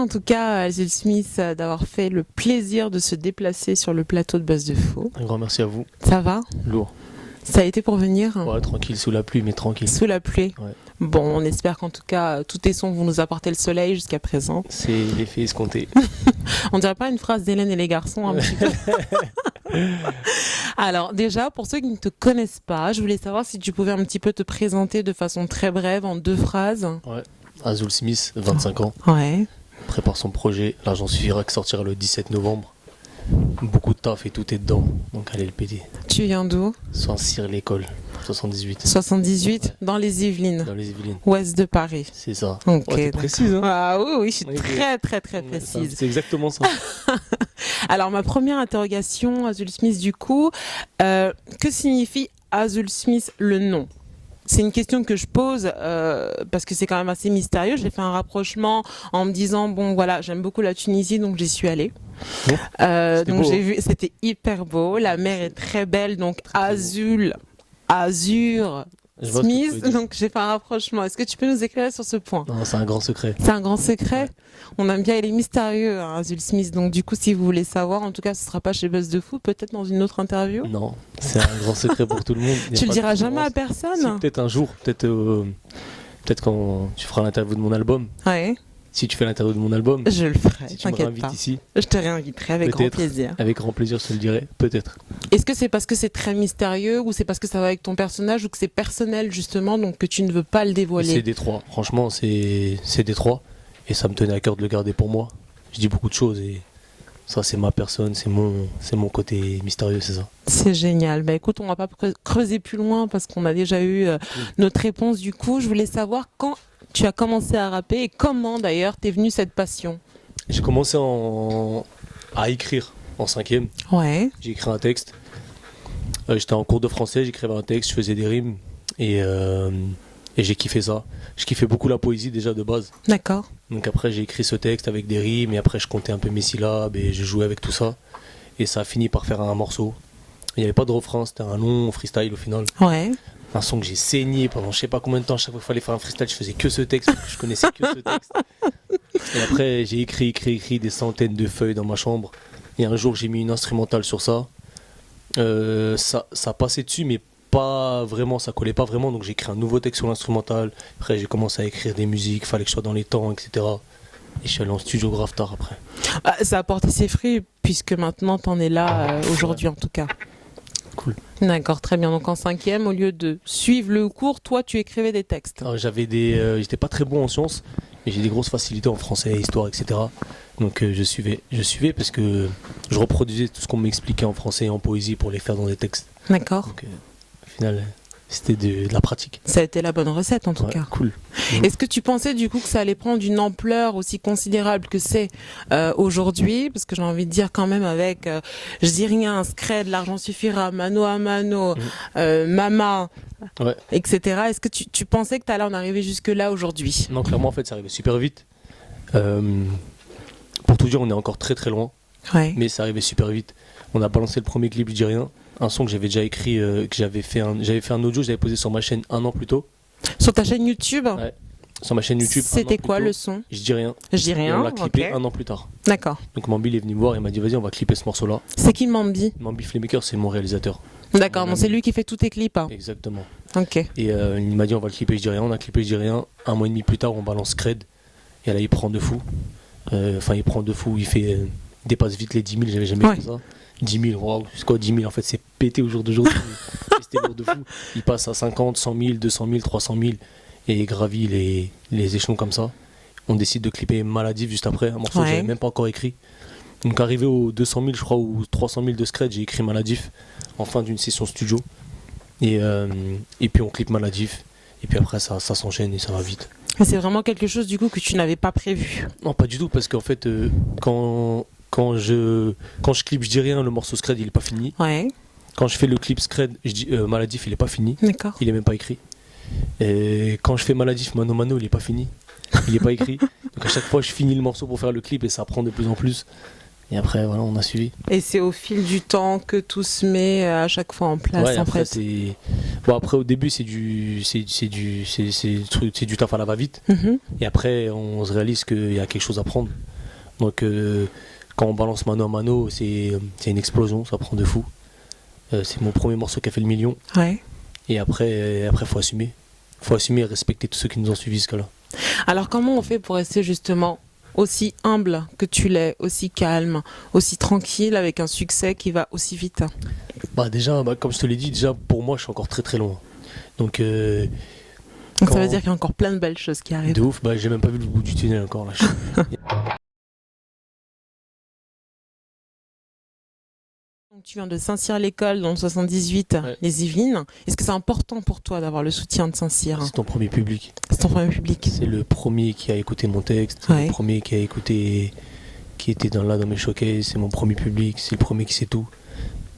en tout cas Azul Smith d'avoir fait le plaisir de se déplacer sur le plateau de Buzz de Faux. Un grand merci à vous. Ça va? Lourd. Ça a été pour venir? Ouais, tranquille, sous la pluie, mais tranquille. Sous la pluie? Ouais. Bon, on espère qu'en tout cas, tous tes sons vont nous apporter le soleil jusqu'à présent. C'est l'effet escompté. On dirait pas une phrase d'Hélène et les garçons, un petit peu. Alors, déjà, pour ceux qui ne te connaissent pas, je voulais savoir si tu pouvais un petit peu te présenter de façon très brève, en 2 phrases. Ouais. Azul Smith, 25 ans. Ouais. Prépare son projet. L'argent suffira qui sortira le 17 novembre. Beaucoup de taf et tout est dedans. Donc allez le péter. Tu viens d'où? Saint-Cyr l'école, 78. 78, Ouais. dans les Yvelines. Dans les Yvelines. Ouest de Paris. C'est ça. Ok, Ouais, t'es précise, hein? Ah oui, je suis Ok. très Ouais, précise. c'est exactement ça. Alors, ma première interrogation, Azul Smith, du coup, que signifie Azul Smith, le nom? C'est une question que je pose parce que c'est quand même assez mystérieux. J'ai fait un rapprochement en me disant, bon voilà, j'aime beaucoup la Tunisie, donc j'y suis allée. Donc beau, j'ai vu, c'était hyper beau. La mer est très belle, donc Azul, Azur, Je vois ce que tu veux Smith. dire. Donc j'ai fait un rapprochement. Est-ce que tu peux nous éclairer sur ce point? Non, c'est un grand secret. C'est un grand secret. Ouais. On aime bien, il est mystérieux, hein, Azul Smith. Donc du coup, si vous voulez savoir, en tout cas, ce sera pas chez Buzz de Fou, peut-être dans une autre interview. Non, c'est un grand secret pour tout le monde. Il y a Tu le pas de diras jamais à concurrence. personne. Si, peut-être un jour, peut-être quand tu feras l'interview de mon album. Ouais, Si tu fais l'interview de mon album, je le ferai. si tu me T'inquiète réinvites pas. ici, Je te réinviterai avec grand peut-être. plaisir. Avec grand plaisir, je te le dirai. Peut-être. Est-ce que c'est parce que c'est très mystérieux ou c'est parce que ça va avec ton personnage ou que c'est personnel justement donc que tu ne veux pas le C'est dévoiler? Détroit. Franchement, c'est Détroit. Et ça me tenait à cœur de le garder pour moi. Je dis beaucoup de choses et ça, c'est ma personne, c'est mon côté mystérieux, c'est ça. C'est génial. Bah écoute, on va pas creuser plus loin parce qu'on a déjà eu notre réponse du coup. Je voulais savoir quand tu as commencé à rapper et comment d'ailleurs t'es venue cette passion. J'ai commencé à écrire en 5e. Ouais, J'ai écrit un texte. J'étais en cours de français, j'écrivais un texte, je faisais des rimes et j'ai kiffé ça. Je kiffais beaucoup la poésie déjà de base. d'accord. Donc après j'ai écrit ce texte avec des rimes et après je comptais un peu mes syllabes et je jouais avec tout ça. Et ça a fini par faire un morceau. Il n'y avait pas de refrain, c'était un long freestyle au final. Ouais, Un son que j'ai saigné pendant je sais pas combien de temps. Chaque fois qu'il fallait faire un freestyle, je faisais que ce texte, parce que je connaissais que ce texte. Et après j'ai écrit des centaines de feuilles dans ma chambre. Et un jour j'ai mis une instrumentale sur ça. Ça passait dessus mais pas vraiment, ça collait pas vraiment, donc j'ai écrit un nouveau texte sur l'instrumental. Après j'ai commencé à écrire des musiques, fallait que je sois dans les temps, etc. Et je suis allé en studio grave tard après. Ah, ça a porté ses fruits puisque maintenant t'en es là aujourd'hui en tout cas. Cool. D'accord, très bien. Donc en 5e, au lieu de suivre le cours, toi tu écrivais des textes. Alors, j'étais pas très bon en sciences, mais j'ai des grosses facilités en français, histoire, etc. Donc je suivais parce que je reproduisais tout ce qu'on m'expliquait en français et en poésie pour les faire dans des textes. D'accord. Donc au final, c'était de la pratique. Ça a été la bonne recette en tout Ouais, cas. cool. Est-ce que tu pensais du coup que ça allait prendre une ampleur aussi considérable que c'est aujourd'hui? Parce que j'ai envie de dire quand même avec, je dis rien, Scred, l'argent suffira, mano à mano, Mama, Ouais. etc. Est-ce que tu pensais que tu allais en arriver jusque là aujourd'hui? Non, clairement, en fait, ça arrivait super vite. Pour tout dire, on est encore très très loin, Ouais. mais ça arrivait super vite. On a balancé le premier clip, je dis rien. Un son que j'avais déjà écrit, que j'avais fait un audio, je l'avais posé sur ma chaîne un an plus tôt. Sur ta chaîne YouTube? Ouais. Sur ma chaîne YouTube. un an C'était plus quoi tôt. le son? Je dis rien. Je dis Et rien. on l'a clippé Ok. un an plus tard. D'accord. Donc Mambi il est venu me voir et m'a dit vas-y on va clipper ce morceau-là. C'est qui Mambi? Mambi Flaymaker c'est mon réalisateur. D'accord, Mon donc c'est ami. lui qui fait tous tes clips. Hein. Exactement. Ok. Et il m'a dit on va le clipper, je dis rien. On a clippé, je dis rien. Un mois et demi plus tard on balance Scred. Et là il prend de fou. Enfin il prend de fou, il fait dépasse vite les 10 000, j'avais jamais Ouais. fait ça. 10 000, waouh, c'est quoi 10 000 en fait c'est pété au jour d'aujourd'hui. C'était lourd de fou. Il passe à 50, 100 000, 200 000, 300 000 et il gravit les échelons comme ça. On décide de clipper Maladif juste après, un morceau que Ouais. j'avais même pas encore écrit. Donc arrivé aux 200 000 je crois ou 300 000 de Scred, j'ai écrit Maladif en fin d'une session studio. Et puis on clip Maladif. Et puis après ça s'enchaîne et ça va vite. Mais c'est vraiment quelque chose du coup que tu n'avais pas prévu. Non pas du tout parce qu'en fait quand je clip je dis rien, le morceau Scred il est pas fini. Ouais. Quand je fais le clip Scred, je dis Maladif il est pas fini. D'accord. Il est même pas écrit. Et quand je fais Maladif Mano Mano il est pas fini. Il est pas écrit. Donc à chaque fois je finis le morceau pour faire le clip et ça prend de plus en plus. Et après voilà on a suivi. Et c'est au fil du temps que tout se met à chaque fois en place Ouais, en après fait. c'est bon après au début c'est du taf à la va-vite Mhm. et après on se réalise qu'il y a quelque chose à prendre. Donc quand on balance mano à mano, c'est une explosion, ça prend de fou. C'est mon premier morceau qui a fait le million. Ouais. Et après faut assumer. Faut assumer et respecter tous ceux qui nous ont suivis jusqu'à-là. Alors comment on fait pour rester justement aussi humble que tu l'es, aussi calme, aussi tranquille avec un succès qui va aussi vite? Déjà, comme je te l'ai dit, déjà pour moi je suis encore très très loin. Donc Donc ça veut dire qu'il y a encore plein de belles choses qui arrivent. de ouf, j'ai même pas vu le bout du tunnel encore là. Donc, tu viens de Saint-Cyr-l'École dans le 78, Ouais. les Yvelines. Est-ce que c'est important pour toi d'avoir le soutien de Saint-Cyr? C'est ton premier public. C'est ton premier public. C'est le premier qui a écouté mon texte, Ouais. le premier qui a écouté, qui était dans mes showcases, c'est mon premier public, c'est le premier qui sait tout.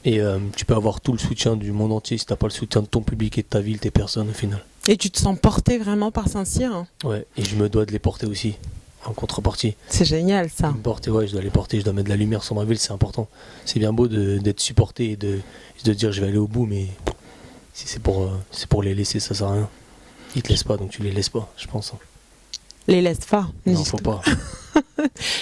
Et tu peux avoir tout le soutien du monde entier si t'as pas le soutien de ton public et de ta ville, tes personnes au final. Et tu te sens porté vraiment par Saint-Cyr? Ouais, et je me dois de les porter aussi, en contrepartie. C'est génial ça. Me porter, ouais, je dois les porter, je dois mettre de la lumière sur ma ville, c'est important. C'est bien beau d'être supporté et de dire je vais aller au bout, mais si c'est pour les laisser, ça sert à rien. Ils te laissent pas, donc tu les laisses pas, je pense. Les laisse pas. Non, faut pas.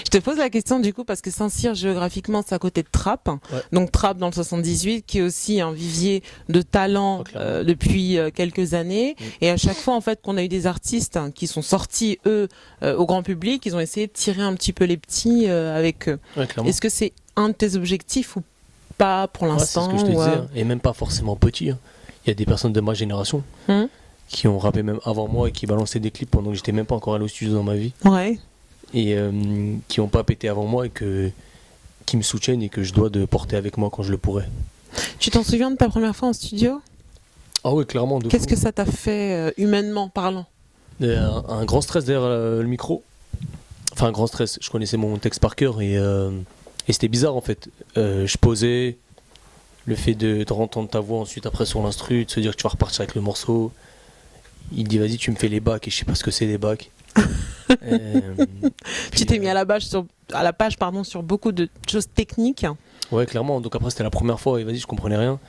Je te pose la question du coup parce que Saint-Cyr géographiquement c'est à côté de Trappes, Ouais. donc Trappes dans le 78 qui est aussi un vivier de talent Clairement. depuis quelques années, et à chaque fois en fait qu'on a eu des artistes qui sont sortis eux au grand public, ils ont essayé de tirer un petit peu les petits avec eux. Ouais, clairement. Est-ce que c'est un de tes objectifs ou pas pour Ouais, l'instant? c'est ce que je te ou, disais, hein. Et même pas forcément petit. Hein. Il y a des personnes de ma génération Hum. qui ont rappé même avant moi et qui balançaient des clips pendant que j'étais même pas encore allé au studio dans ma vie. Ouais. Et qui ont pas pété avant moi et qui me soutiennent et que je dois de porter avec moi quand je le pourrai. Tu t'en souviens de ta première fois en studio? Ah ouais, clairement. De Qu'est-ce fou. que ça t'a fait humainement parlant? Un grand stress derrière le micro. Enfin, un grand stress. Je connaissais mon texte par cœur et c'était bizarre en fait. Je posais, le fait de entendre ta voix ensuite après sur l'instru, de se dire que tu vas repartir avec le morceau. Il dit vas-y, tu me fais les bacs et je sais pas ce que c'est les bacs. Tu t'es mis à la page sur beaucoup de choses techniques. Ouais, clairement. Donc après, c'était la première fois et vas-y, je comprenais rien.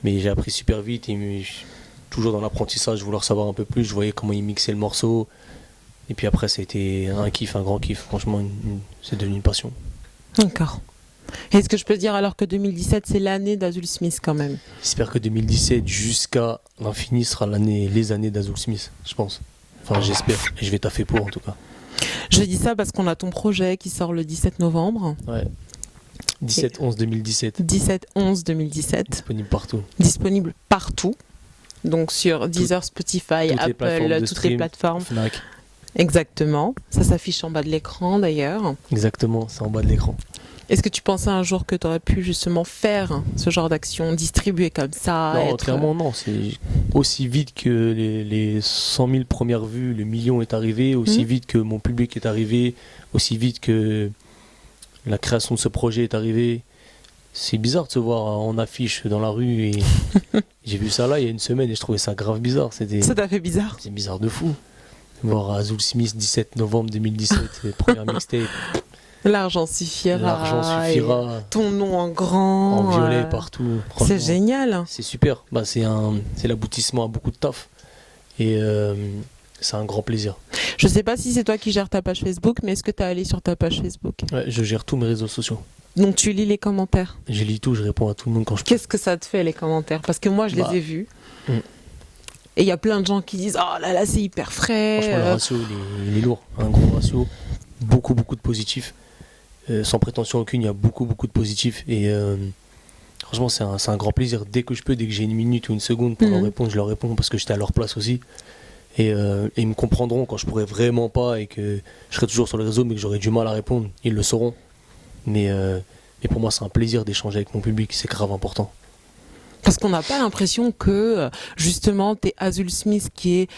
Mais j'ai appris super vite et toujours dans l'apprentissage, vouloir savoir un peu plus. Je voyais comment il mixait le morceau. Et puis après, ça a été un kiff, un grand kiff. Franchement, c'est devenu une passion. D'accord. Est-ce que je peux dire alors que 2017 c'est l'année d'Azul Smith quand même? J'espère que 2017 jusqu'à l'infini sera les années d'Azul Smith, je pense. Enfin, j'espère. Et je vais taffer pour en tout cas. Je dis ça parce qu'on a ton projet qui sort le 17 novembre. Ouais. 17-11-2017. 17-11-2017. Disponible partout. Disponible partout. Donc sur Deezer, Spotify, toutes les Apple, plateformes de toutes les stream. plateformes. Fnac. Exactement. Ça s'affiche en bas de l'écran d'ailleurs. Exactement, c'est en bas de l'écran. Est-ce que tu pensais un jour que tu aurais pu justement faire ce genre d'action, distribuer comme ça? Non, clairement non. C'est aussi vite que les 100 000 premières vues, le million est arrivé, aussi vite que mon public est arrivé, aussi vite que la création de ce projet est arrivée. C'est bizarre de se voir en affiche dans la rue et j'ai vu ça là il y a une semaine et je trouvais ça grave bizarre. Ça t'a fait bizarre? C'est bizarre de fou. Voir Azul Smith 17 novembre 2017, première mixtape. L'argent suffira. L'argent suffira. Ton nom en grand. En violet partout. C'est génial. C'est super. C'est l'aboutissement à beaucoup de taf. Et c'est un grand plaisir. Je sais pas si c'est toi qui gères ta page Facebook, mais est-ce que tu es allé sur ta page Facebook? Ouais, je gère tous mes réseaux sociaux. Donc tu lis les commentaires. Je lis tout, je réponds à tout le monde quand je peux. Qu'est-ce que ça te fait les commentaires? Parce que moi je les ai vus. Et il y a plein de gens qui disent oh là là c'est hyper frais. Franchement le ratio il est lourd. Un gros ratio. Beaucoup de positifs. Sans prétention aucune, il y a beaucoup de positifs. Et franchement c'est un grand plaisir. Dès que je peux, dès que j'ai une minute ou une seconde pour leur répondre, je leur réponds parce que j'étais à leur place aussi. Et ils me comprendront quand je pourrais vraiment pas et que je serai toujours sur les réseaux mais que j'aurai du mal à répondre. Ils le sauront. Mais pour moi c'est un plaisir d'échanger avec mon public, c'est grave important. Parce qu'on n'a pas l'impression que justement t'es Azul Smith qui est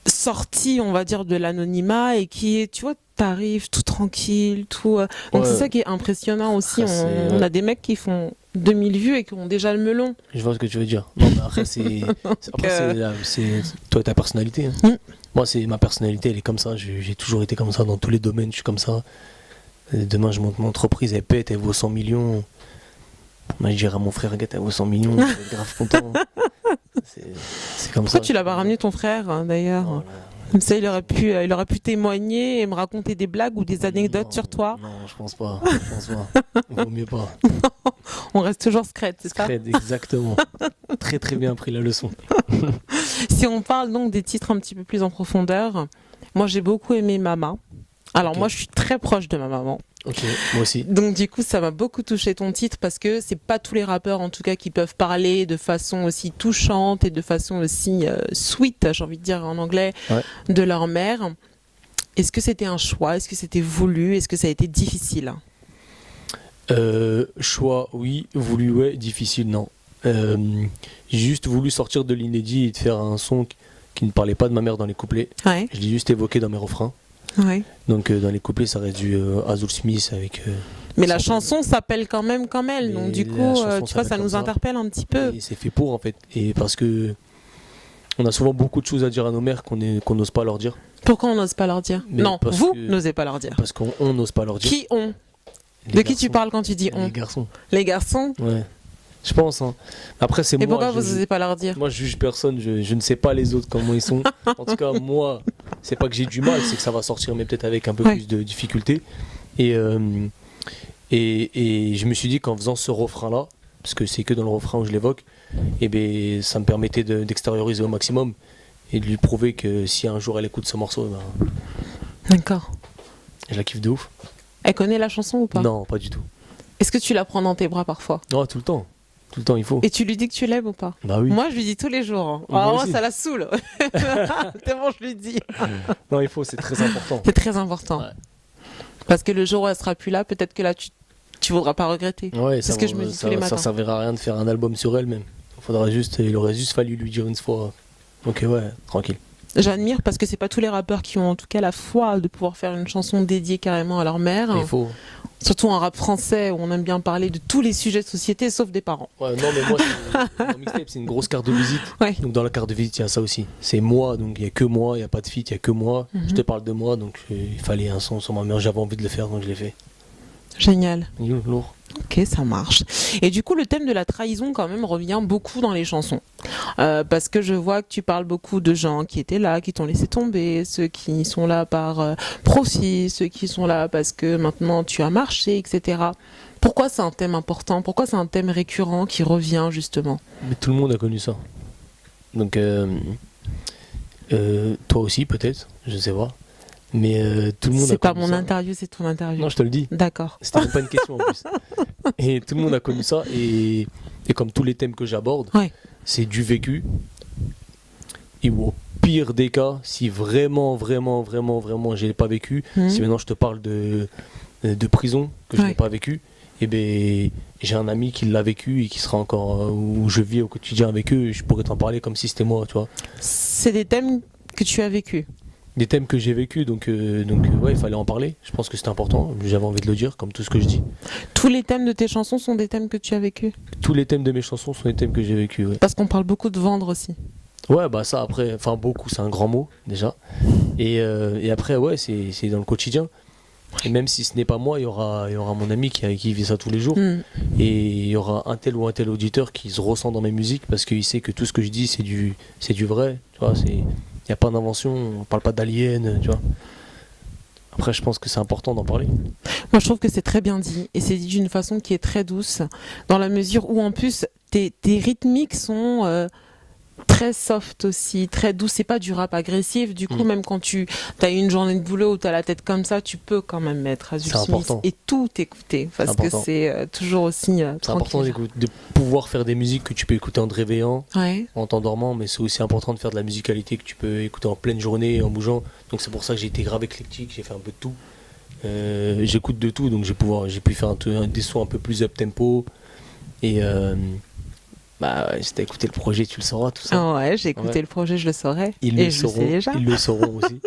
sorti, on va dire, de l'anonymat et qui est, tu vois, t'arrives tout tranquille, tout. Donc c'est ça qui est impressionnant aussi. On a des mecs qui font 2000 vues et qui ont déjà le melon. Je vois ce que tu veux dire. Non, mais après c'est toi ta personnalité. Hein. Moi c'est ma personnalité, elle est comme ça. J'ai toujours été comme ça dans tous les domaines. Je suis comme ça. Demain je monte mon entreprise, elle pète, elle vaut 100 millions. Moi, je dirais à mon frère, regarde, elle vaut 100 millions, je vais être grave content. C'est comme Pourquoi ça. tu l'as pas ramené ton frère, d'ailleurs? Oh Comme ça, il aurait pu témoigner et me raconter des blagues ou des anecdotes Non, sur toi. Non, je pense pas. Je pense pas. Vaut mieux pas. On reste toujours secrète, c'est ça? Scred, exactement. Très très bien pris la leçon. Si on parle donc des titres un petit peu plus en profondeur, moi j'ai beaucoup aimé Mama. Alors Ok. moi je suis très proche de ma maman. Ok, moi aussi. Donc du coup ça m'a beaucoup touché ton titre parce que c'est pas tous les rappeurs en tout cas qui peuvent parler de façon aussi touchante et de façon aussi sweet, j'ai envie de dire en anglais, Ouais. de leur mère. Est-ce que c'était un choix? Est-ce que c'était voulu? Est-ce que ça a été difficile? Choix, oui. Voulu, ouais. Difficile, non. J'ai juste voulu sortir de l'inédit et de faire un son qui ne parlait pas de ma mère dans les couplets. Ouais, Je l'ai juste évoqué dans mes refrains. ouais. Donc dans les couplets, ça reste du Azul Smith avec. Mais la ça- chanson s'appelle quand même comme elle, donc Mais du la coup, chanson tu vois, s'appelle ça comme nous ça. interpelle un petit peu. Et c'est fait pour en fait. Et parce que on a souvent beaucoup de choses à dire à nos mères qu'on n'ose pas leur dire. Pourquoi on n'ose pas leur dire? Mais Non, parce vous que- n'osez pas leur dire. Parce qu'on n'ose pas leur dire. Qui ont? Les De qui tu garçons. parles quand tu dis on? Les garçons. Les garçons? Ouais. Je pense. Hein. Après, c'est Et moi. pourquoi vous n'osez pas leur dire? Moi, je juge personne. Je ne sais pas les autres comment ils sont. En tout cas, moi, c'est pas que j'ai du mal, c'est que ça va sortir, mais peut-être avec un peu Ouais. plus de difficulté. Et, et je me suis dit qu'en faisant ce refrain-là, parce que c'est que dans le refrain où je l'évoque, et ben, ça me permettait d'extérioriser au maximum et de lui prouver que si un jour elle écoute ce morceau, ben, D'accord. je la kiffe de ouf. Elle connaît la chanson ou pas? Non, pas du tout. Est-ce que tu la prends dans tes bras parfois? Non, tout le temps. Tout le temps, il faut. Et tu lui dis que tu l'aimes ou pas? Bah oui. Moi, je lui dis tous les jours. Hein. Moi Alors, moi, aussi. ça la saoule. Tellement je lui dis. Non, il faut, c'est très important. C'est très important. Ouais. Parce que le jour où elle sera plus là, peut-être que là, tu voudras pas regretter. Ouais, C'est ce que je me dis tous les matins. Ça servira à rien de faire un album sur elle même. Il aurait juste fallu lui dire une fois. Ok, ouais, tranquille. J'admire parce que c'est pas tous les rappeurs qui ont en tout cas la foi de pouvoir faire une chanson dédiée carrément à leur mère. Il faut. Surtout en rap français où on aime bien parler de tous les sujets de société sauf des parents. Ouais, non, mais moi, mon mixtape, c'est une grosse carte de visite. Ouais. Donc, dans la carte de visite, il y a ça aussi. C'est moi, donc il n'y a que moi, il n'y a pas de feat, il n'y a que moi. Mhm. Je te parle de moi, donc il fallait un son sur ma mère. J'avais envie de le faire, donc je l'ai fait. Génial. Lourd. Ok, ça marche. Et du coup, le thème de la trahison, quand même, revient beaucoup dans les chansons. Parce que je vois que tu parles beaucoup de gens qui étaient là, qui t'ont laissé tomber, ceux qui sont là par profit, ceux qui sont là parce que maintenant tu as marché, etc. Pourquoi c'est un thème important? Pourquoi c'est un thème récurrent qui revient, justement? Mais tout le monde a connu ça. Donc, toi aussi, peut-être, je sais pas. Mais tout le monde a C'est pas connu mon ça. interview, c'est ton interview. Non, je te le dis. D'accord. C'était même pas une question en plus. Et tout le monde a connu ça. Et comme tous les thèmes que j'aborde, Ouais. c'est du vécu. Et au pire des cas, si vraiment, je l'ai pas vécu, Mhm. si maintenant je te parle de prison, que je Ouais. n'ai pas vécu, et ben j'ai un ami qui l'a vécu et qui sera encore où je vis au quotidien avec eux. Et je pourrais t'en parler comme si c'était moi, tu vois. C'est des thèmes que tu as vécu. Des thèmes que j'ai vécu, donc ouais, il fallait en parler. Je pense que c'était important. J'avais envie de le dire, comme tout ce que je dis. Tous les thèmes de tes chansons sont des thèmes que tu as vécu. Tous les thèmes de mes chansons sont des thèmes que j'ai vécu. Ouais. Parce qu'on parle beaucoup de vendre aussi. Ouais, bah ça après, enfin beaucoup, c'est un grand mot déjà. Et après, ouais, c'est dans le quotidien. Et même si ce n'est pas moi, il y aura mon ami qui vit ça tous les jours. Mhm. Et il y aura un tel ou un tel auditeur qui se ressent dans mes musiques parce qu'il sait que tout ce que je dis, c'est du vrai. Tu vois, il n'y a pas d'invention, on parle pas d'aliens, tu vois. Après, je pense que c'est important d'en parler. Moi, je trouve que c'est très bien dit. Et c'est dit d'une façon qui est très douce. Dans la mesure où, en plus, tes rythmiques sont très soft aussi, très douces. C'est pas du rap agressif. Du coup, Mm. même quand tu as une journée de boulot où tu as la tête comme ça, tu peux quand même mettre Azul C'est Smith important. et tout écouter. Parce C'est que important. c'est toujours aussi C'est important de pouvoir faire des musiques que tu peux écouter en te réveillant, Ouais. en t'endormant, mais c'est aussi important de faire de la musicalité que tu peux écouter en pleine journée, en bougeant. Donc c'est pour ça que j'ai été grave éclectique, j'ai fait un peu de tout. J'écoute de tout, donc j'ai pu faire des sons un peu plus up tempo. Et bah, si t'as écouté le projet, tu le sauras, tout ça. Ah ouais, j'ai écouté Ouais. le projet, je le saurais. Ils et le je le sauront, sais déjà. ils le sauront aussi.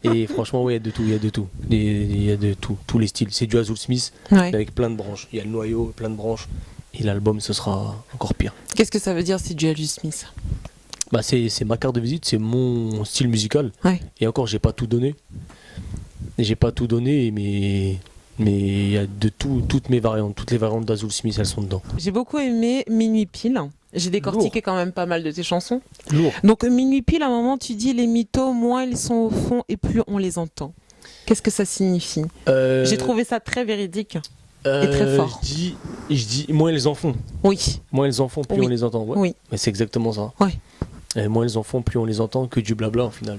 Et franchement, ouais, il y a de tout, il y a de tout. Il y a de tout, tous les styles. C'est du Azul Smith, Ouais. avec plein de branches. Il y a le noyau, plein de branches. Et l'album, ce sera encore pire. Qu'est-ce que ça veut dire, c'est du Azul Smith? Bah, c'est ma carte de visite, c'est mon style musical. Ouais. Et encore, j'ai pas tout donné. J'ai pas tout donné, mais il y a de tout, toutes mes variantes. Toutes les variantes d'Azul Smith, elles sont dedans. J'ai beaucoup aimé Minuit Pile. J'ai décortiqué quand même pas mal de tes chansons. Lourd. Donc, minuit pile, à un moment, tu dis les mythos, moins ils sont au fond et plus on les entend. Qu'est-ce que ça signifie? J'ai trouvé ça très véridique et très fort. Je dis, moins ils en font. Oui. Moins ils en font, plus Oui. on les entend. Ouais. Oui. Mais c'est exactement ça. Ouais. Et moins ils en font, plus on les entend, que du blabla au final.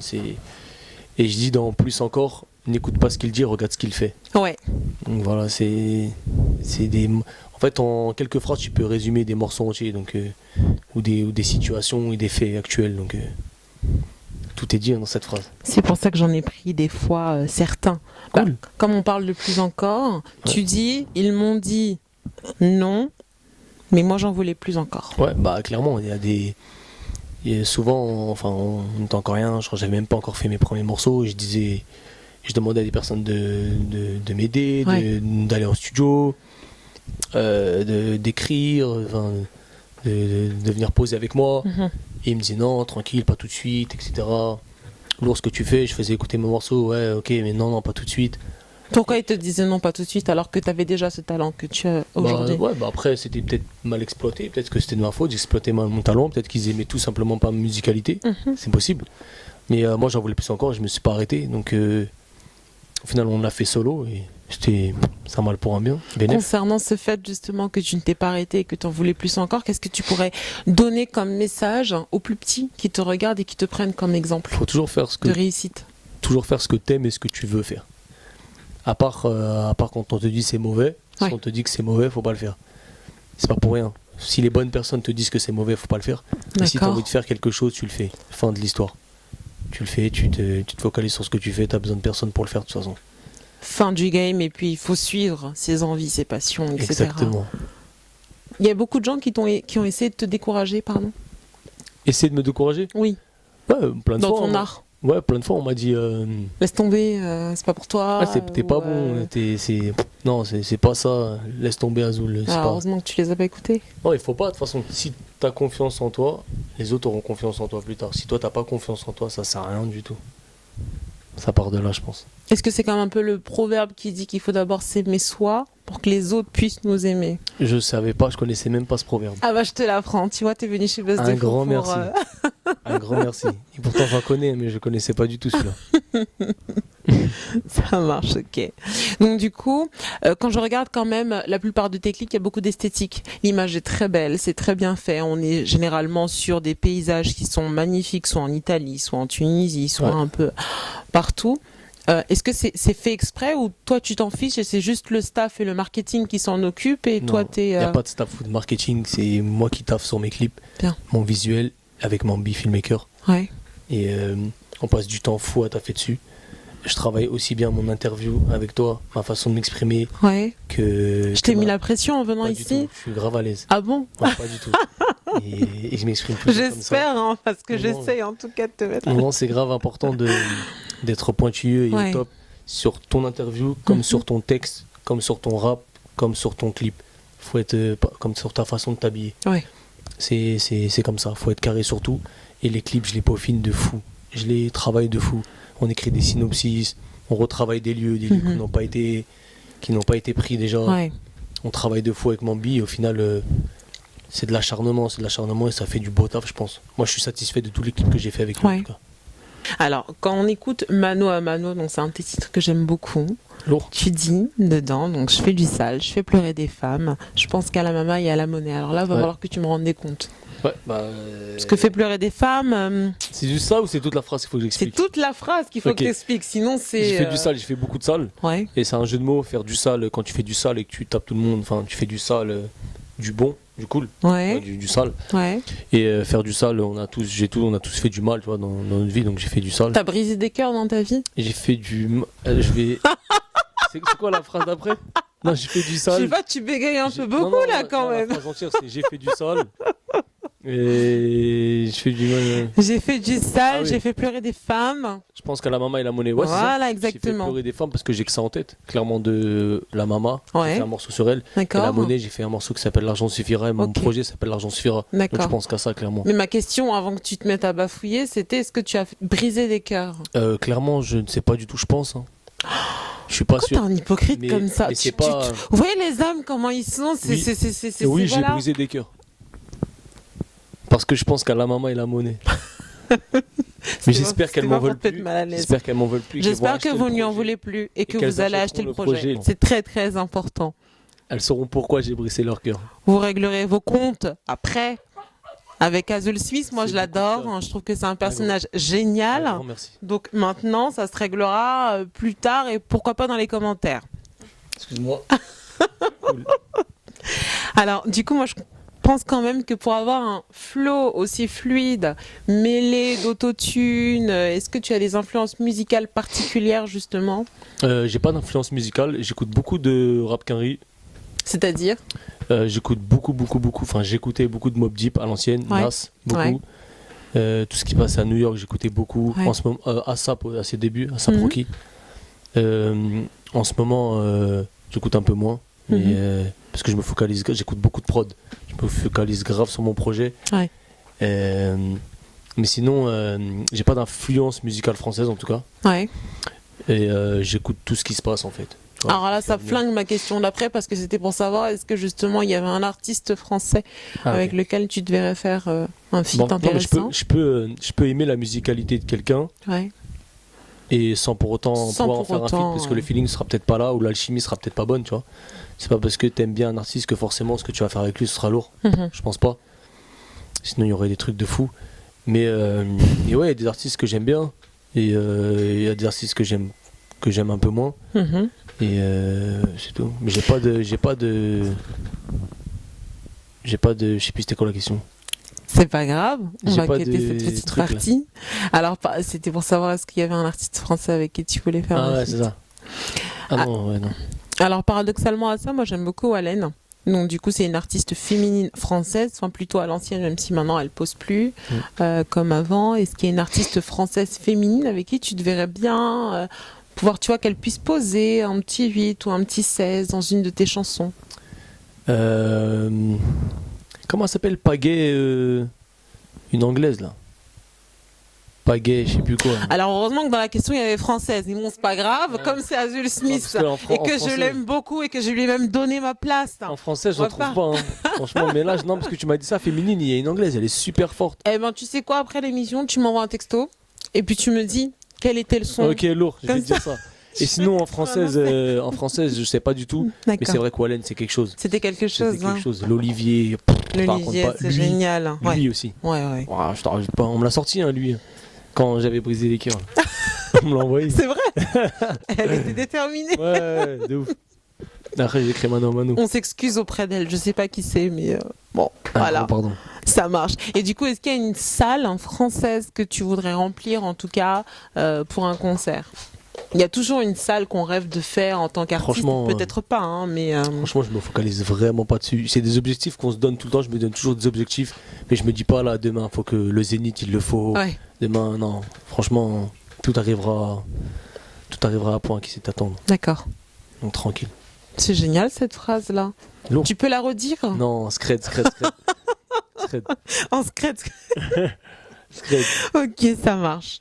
Et je dis dans plus encore, n'écoute pas ce qu'il dit, regarde ce qu'il fait. Ouais. Donc voilà, c'est des. En fait, en quelques phrases, tu peux résumer des morceaux entiers, donc, ou des situations et des faits actuels. Donc tout est dit dans cette phrase. C'est pour ça que j'en ai pris des fois certains. Cool. Comme on parle de plus encore, tu dis, ils m'ont dit non, mais moi j'en voulais plus encore. Ouais, bah clairement, il y a souvent, enfin, on n'entend encore rien. Je crois que j'avais même pas encore fait mes premiers morceaux. Je demandais à des personnes de m'aider, d'aller en studio, d'écrire, enfin, de venir poser avec moi. Et ils me disaient non, tranquille, pas tout de suite, etc. Lourd ce que tu fais, je faisais écouter mes morceaux, ouais, ok, mais non, pas tout de suite. Pourquoi ils te disaient non, pas tout de suite, alors que tu avais déjà ce talent que tu as aujourd'hui? Après, c'était peut-être mal exploité, peut-être que c'était de ma faute, j'exploitais mal mon talent, peut-être qu'ils aimaient tout simplement pas ma musicalité, c'est possible. Mais moi, j'en voulais plus encore, je me suis pas arrêté, donc au final, on l'a fait solo et c'était ça mal pour un bien. Bénéf. Concernant ce fait justement que tu ne t'es pas arrêté et que tu en voulais plus encore, qu'est-ce que tu pourrais donner comme message aux plus petits qui te regardent et qui te prennent comme exemple Faut toujours faire de réussite? Toujours faire ce que t'aimes et ce que tu veux faire. À part quand on te dit c'est mauvais, si on te dit que c'est mauvais, faut pas le faire. C'est pas pour rien. Si les bonnes personnes te disent que c'est mauvais, faut pas le faire. Et si tu as envie de faire quelque chose, tu le fais. Fin de l'histoire. Tu le fais, tu te focalises sur ce que tu fais, t'as besoin de personne pour le faire de toute façon. Fin du game, et puis il faut suivre ses envies, ses passions, etc. Exactement. Il y a beaucoup de gens qui ont essayé de te décourager, pardon. Essayer de me décourager? Oui. Ouais, plein de fois. Dans ton art. Ouais, plein de fois, on m'a dit. Laisse tomber, c'est pas pour toi. T'es pas bon. Non, c'est pas ça. Laisse tomber, Azul. Heureusement que tu les as pas écoutés. Non, il faut pas. De toute façon, si t'as confiance en toi, les autres auront confiance en toi plus tard. Si toi, t'as pas confiance en toi, ça sert à rien du tout. Ça part de là, je pense. Est-ce que c'est comme un peu le proverbe qui dit qu'il faut d'abord s'aimer soi pour que les autres puissent nous aimer? Je savais pas, je connaissais même pas ce proverbe. Ah bah je te l'apprends, tu vois, t'es venu chez Buzz Un grand merci. Un grand merci. Et pourtant j'en connais, mais je connaissais pas du tout celui-là. Ça marche, ok. Donc du coup, quand je regarde quand même la plupart de tes clips, il y a beaucoup d'esthétique. L'image est très belle, c'est très bien fait. On est généralement sur des paysages qui sont magnifiques, soit en Italie, soit en Tunisie, soit un peu partout. Est-ce que c'est fait exprès ou toi tu t'en fiches et c'est juste le staff et le marketing qui s'en occupent et toi t'es... Il n'y a pas de staff ou de marketing, c'est moi qui taffe sur mes clips. Bien. Mon visuel avec mon filmmaker. Ouais. Et on passe du temps fou à taffer dessus. Je travaille aussi bien mon interview avec toi, ma façon de m'exprimer. Ouais. Je t'ai mis la pression en venant ici. Je suis grave à l'aise. Ah bon? Non, pas du tout. Et je m'exprime plus comme ça. J'espère, hein, parce que j'essaye en tout cas de te mettre. Non, c'est grave important d'être pointilleux et au top sur ton interview, comme sur ton texte, comme sur ton rap, comme sur ton clip. Faut être comme sur ta façon de t'habiller. Ouais. C'est comme ça. Faut être carré sur tout. Et les clips, je les peaufine de fou. Je les travaille de fou. On écrit des synopsis, on retravaille des lieux qui n'ont pas été pris déjà. Ouais. On travaille de fou avec Mambi et au final c'est de l'acharnement et ça fait du beau taf, je pense. Moi je suis satisfait de tous les clips que j'ai fait avec lui en tout cas. Alors quand on écoute Mano à Mano, donc c'est un de tes titres que j'aime beaucoup. Lourd. Tu dis dedans, donc je fais du sale, je fais pleurer des femmes, je pense qu'à la maman et à la monnaie. Alors là, il va falloir que tu me rendes des comptes. Ouais, Parce que fait pleurer des femmes. C'est juste ça ou c'est toute la phrase qu'il faut que j'explique? C'est toute la phrase qu'il faut que tu expliques, sinon c'est. J'ai fait du sale, j'ai fait beaucoup de sale. Ouais. Et c'est un jeu de mots, faire du sale, quand tu fais du sale et que tu tapes tout le monde, enfin tu fais du sale, du bon, du cool, ouais. Du sale. Ouais. Et faire du sale, on a tous fait du mal, tu vois, dans notre vie, donc j'ai fait du sale. T'as brisé des cœurs dans ta vie? Et j'ai fait du. C'est quoi la phrase d'après? Non, j'ai fait du sale. Je sais pas, tu bégayes un peu beaucoup là quand même. La phrase entière, c'est j'ai fait du sale. Et je fais du. J'ai fait du sale, j'ai fait pleurer des femmes. Je pense qu'à la maman et la monnaie. Ouais, voilà, exactement. J'ai fait pleurer des femmes parce que j'ai que ça en tête. Clairement, de la maman, j'ai fait un morceau sur elle. D'accord. Et la monnaie, j'ai fait un morceau qui s'appelle L'argent suffira. Et mon projet s'appelle L'argent suffira. D'accord. Donc je pense qu'à ça, clairement. Mais ma question, avant que tu te mettes à bafouiller, c'était est-ce que tu as brisé des cœurs? Clairement, je ne sais pas du tout, je pense. Hein. Je suis pas sûr. T'es un hypocrite comme ça. Mais c'est pas... Vous voyez les hommes, comment ils sont? Oui, j'ai brisé des cœurs. Parce que je pense qu'à la maman et la monnaie. Mais j'espère qu'elles m'en veulent plus. J'espère qu'elles m'en veulent plus. J'espère que vous ne lui en voulez plus et que vous allez acheter le projet. C'est très très important. Elles sauront pourquoi j'ai brisé leur cœur. Vous réglerez vos comptes après. Avec Azul Smith, moi je l'adore. Je trouve que c'est un personnage génial. Merci. Donc maintenant, ça se réglera plus tard et pourquoi pas dans les commentaires. Excuse-moi. Cool. Alors, du coup, moi je pense quand même que pour avoir un flow aussi fluide, mêlé d'autotune, est-ce que tu as des influences musicales particulières justement ? J'ai pas d'influence musicale. J'écoute beaucoup de rap Quinry. C'est-à-dire j'écoute beaucoup. Enfin, j'écoutais beaucoup de Mobb Deep à l'ancienne, Nas, beaucoup. Tout ce qui passait à New York, j'écoutais beaucoup. En ce moment, ASAP à ses débuts, ASAP Rocky. En ce moment, j'écoute un peu moins, mais, parce que je me focalise, j'écoute beaucoup de prod. Je me focalise grave sur mon projet. Mais sinon, j'ai pas d'influence musicale française en tout cas. Et j'écoute tout ce qui se passe en fait. Alors là, ça flingue ma question d'après parce que c'était pour savoir est-ce que justement il y avait un artiste français avec lequel tu devrais faire un feat intéressant. Je peux aimer la musicalité de quelqu'un et sans pour autant pouvoir en faire un feat parce que le feeling sera peut-être pas là ou l'alchimie sera peut-être pas bonne, tu vois. C'est pas parce que t'aimes bien un artiste que forcément ce que tu vas faire avec lui ce sera lourd. Je pense pas. Sinon il y aurait des trucs de fou. Mais et ouais, il y a des artistes que j'aime bien et il y a des artistes que j'aime un peu moins. Et c'est tout. Mais j'ai pas de. Je sais plus c'était quoi la question. C'est pas grave, on va quitter cette petite partie. Alors, c'était pour savoir est-ce qu'il y avait un artiste français avec qui tu voulais faire un feat. C'est ça. Non. Alors, paradoxalement à ça, moi j'aime beaucoup Wallen. Donc du coup c'est une artiste féminine française, enfin plutôt à l'ancienne, même si maintenant elle pose plus comme avant. Est-ce qu'il y a une artiste française féminine avec qui tu te verrais bien pouvoir, tu vois, qu'elle puisse poser un petit 8 ou un petit 16 dans une de tes chansons? Comment elle s'appelle? Pagay, une anglaise là. Pagay, je sais plus quoi. Alors heureusement que dans la question il y avait française. Mais bon, c'est pas grave, comme c'est Azul Smith et que je l'aime beaucoup et que je lui ai même donné ma place. En français, je ne trouve pas. Franchement, mais là, non, parce que tu m'as dit ça, féminine, il y a une anglaise, elle est super forte. Eh ben, tu sais quoi, après l'émission, tu m'envoies un texto et puis tu me dis quel était le son. Ok, lourd, je vais te dire ça. Et sinon, en française, je sais pas du tout. Mais c'est vrai que Wallen, c'est quelque chose. C'était quelque chose. C'était quelque chose. L'Olivier. L'Olivier, c'est génial. Lui aussi. Ouais. Wow, je t'en rajoute pas. On me l'a sorti, lui. Quand j'avais brisé les cœurs. On me l'a envoyé. C'est vrai. Elle était déterminée. Ouais, de ouf. Après, j'ai écrit mano à mano. On s'excuse auprès d'elle. Je sais pas qui c'est, mais bon, voilà. Pardon. Ça marche. Et du coup, est-ce qu'il y a une salle française que tu voudrais remplir, en tout cas, pour un concert? Il y a toujours une salle qu'on rêve de faire en tant qu'artiste, peut-être pas, hein, mais... Franchement, je me focalise vraiment pas dessus. C'est des objectifs qu'on se donne tout le temps, je me donne toujours des objectifs, mais je me dis pas là, demain, faut que le Zénith, il le faut. Demain, non. Franchement, tout arrivera à point qui sait attendre. D'accord. Donc tranquille. C'est génial cette phrase-là. Lourd. Tu peux la redire? Non, scred. En scred. Ok, ça marche.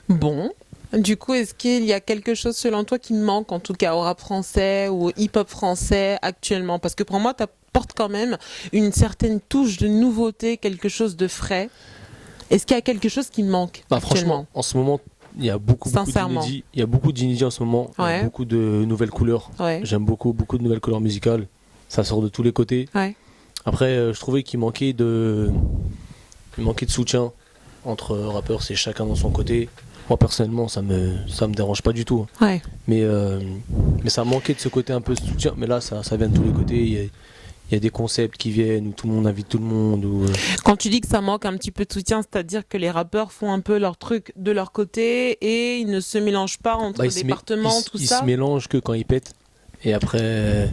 Bon... Du coup, est-ce qu'il y a quelque chose selon toi qui manque, en tout cas au rap français ou au hip-hop français actuellement? Parce que pour moi, tu apportes quand même une certaine touche de nouveauté, quelque chose de frais. Est-ce qu'il y a quelque chose qui manque actuellement? Franchement, en ce moment, il y a beaucoup d'inédits. Il y a beaucoup d'inédits en ce moment, beaucoup de nouvelles couleurs. J'aime beaucoup de nouvelles couleurs musicales. Ça sort de tous les côtés. Après, je trouvais qu'il manquait de soutien entre rappeurs, c'est chacun dans son côté. Moi personnellement ça me dérange pas du tout. Mais ça manquait de ce côté un peu de soutien. Mais là ça vient de tous les côtés. Il y a des concepts qui viennent où tout le monde invite tout le monde. Quand tu dis que ça manque un petit peu de soutien, c'est-à-dire que les rappeurs font un peu leur truc de leur côté et ils ne se mélangent pas entre départements, tout ça. Ils se mélangent que quand ils pètent. Et après,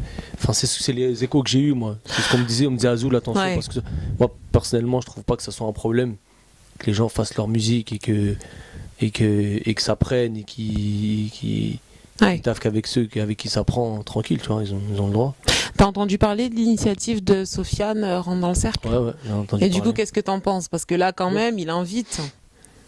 c'est les échos que j'ai eus moi. C'est ce qu'on me disait. On me disait Azul, attention, parce que moi personnellement je trouve pas que ça soit un problème que les gens fassent leur musique et que ça prenne et qui taffent qu'avec ceux avec qui ça prend tranquille, tu vois, ils ont le droit. T'as entendu parler de l'initiative de Sofiane Rentre dans le cercle? Ouais, j'ai entendu parler. Et du coup, qu'est-ce que t'en penses? Parce que là, quand même, il invite,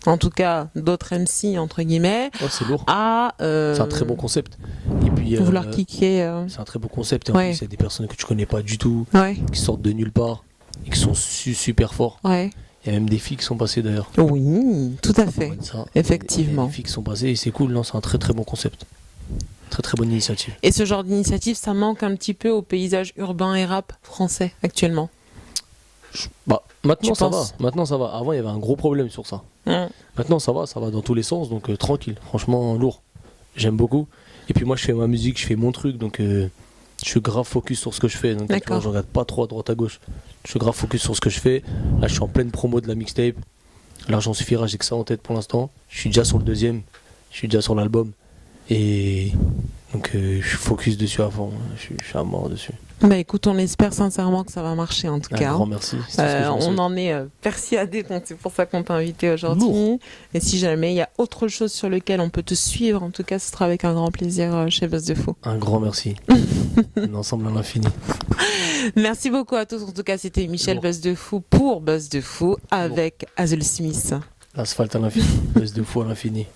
en tout cas, d'autres MC, entre guillemets, c'est lourd. C'est un très bon concept. Et puis, vouloir kicker. C'est un très bon concept. Et en plus, c'est des personnes que tu connais pas du tout, qui sortent de nulle part. et qui sont super forts. Ouais. Il y a même des filles qui sont passées d'ailleurs. Oui, tout à fait. Ouais, ça. Effectivement. Il y a des filles qui sont passées et c'est cool, non, c'est un très très bon concept. Très très bonne initiative. Et ce genre d'initiative, ça manque un petit peu au paysage urbain et rap français actuellement. Bah, maintenant Tu ça penses? va, maintenant ça va. Avant il y avait un gros problème sur ça. Maintenant ça va dans tous les sens, donc tranquille, franchement lourd. J'aime beaucoup. Et puis moi je fais ma musique, je fais mon truc, donc je suis grave focus sur ce que je fais. Donc tu vois, D'accord. je regarde pas trop à droite à gauche. Je suis grave focus sur ce que je fais. Là je suis en pleine promo de la mixtape. L'argent suffira, j'ai que ça en tête pour l'instant. Je suis déjà sur le deuxième, je suis déjà sur l'album. Et donc je suis focus dessus à fond, je suis à mort dessus. Bah écoute, on espère sincèrement que ça va marcher en tout Un cas. grand merci. C'est tout ce que je vous On souhaite. en est persuadé, donc c'est pour ça qu'on t'a invité aujourd'hui. Et si jamais il y a autre chose sur lequel on peut te suivre, en tout cas, ce sera avec un grand plaisir chez Buzz de Fou. Un grand merci. Ensemble à l'infini. Merci beaucoup à tous. En tout cas, c'était Michel Lourd. Buzz de Fou pour Buzz de Fou avec Azul Smith. L'asphalte à l'infini. Buzz de fou à l'infini.